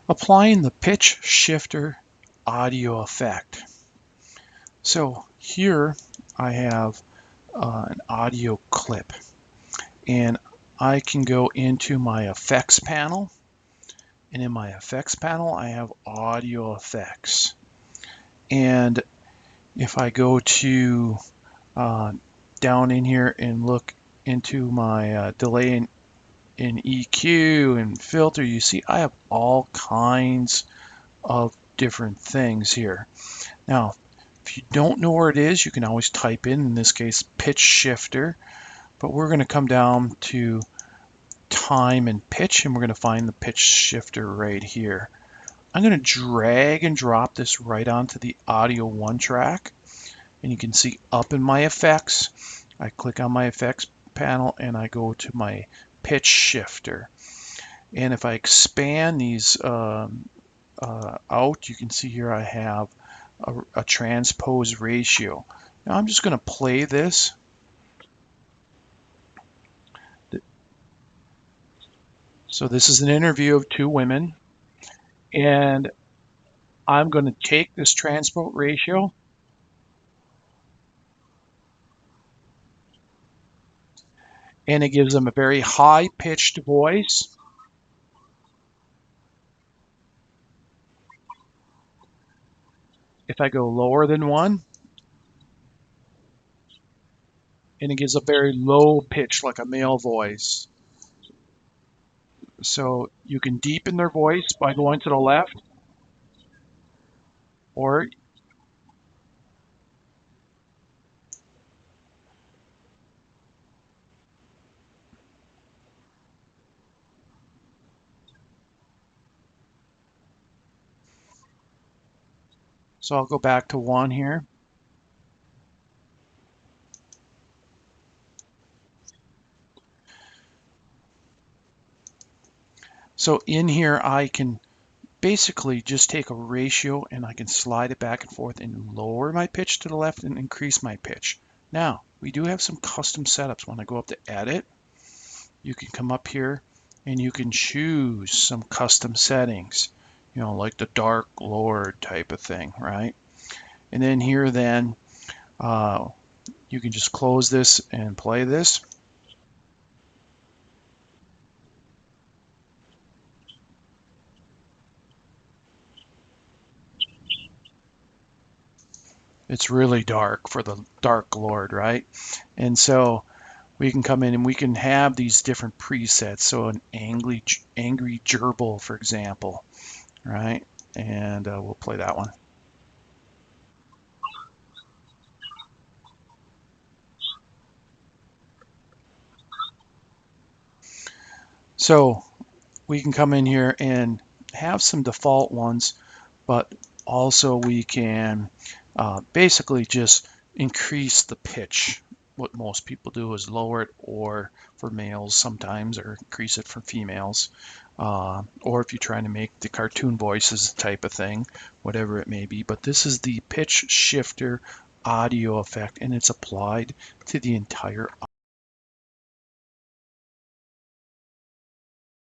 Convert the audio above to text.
Applying the pitch shifter audio effect. So here I have an audio clip, and I can go into my effects panel, and in my effects panel I have audio effects. And if I go to down in here and look into my delay in EQ and filter, you see I have all kinds of different things here. Now, if you don't know where it is, you can always type in this case, pitch shifter, but we're going to come down to time and pitch, and we're going to find the pitch shifter right here. I'm going to drag and drop this right onto the audio 1 track, and you can see up in my effects, I click on my effects panel and I go to my pitch shifter. And if I expand these out, you can see here I have a transpose ratio. Now I'm just going to play this. So this is an interview of 2 women, and I'm going to take this transpose ratio and it gives them a very high-pitched voice. If I go lower than 1, and it gives a very low pitch like a male voice. So you can deepen their voice by going to the left, or so I'll go back to 1 here. So in here I can basically just take a ratio and I can slide it back and forth and lower my pitch to the left and increase my pitch. Now, we do have some custom setups. When I go up to edit, you can come up here and you can choose some custom settings, you know, like the Dark Lord type of thing, right? And then here then you can just close this and play this. It's really dark for the Dark Lord, right? And so we can come in and we can have these different presets. So an angry gerbil, for example, right? And we'll play that one. So we can come in here and have some default ones, but also we can basically just increase the pitch. What most people do is lower it, or for males sometimes, or increase it for females. Or if you're trying to make the cartoon voices type of thing, whatever it may be. But this is the pitch shifter audio effect, and it's applied to the entire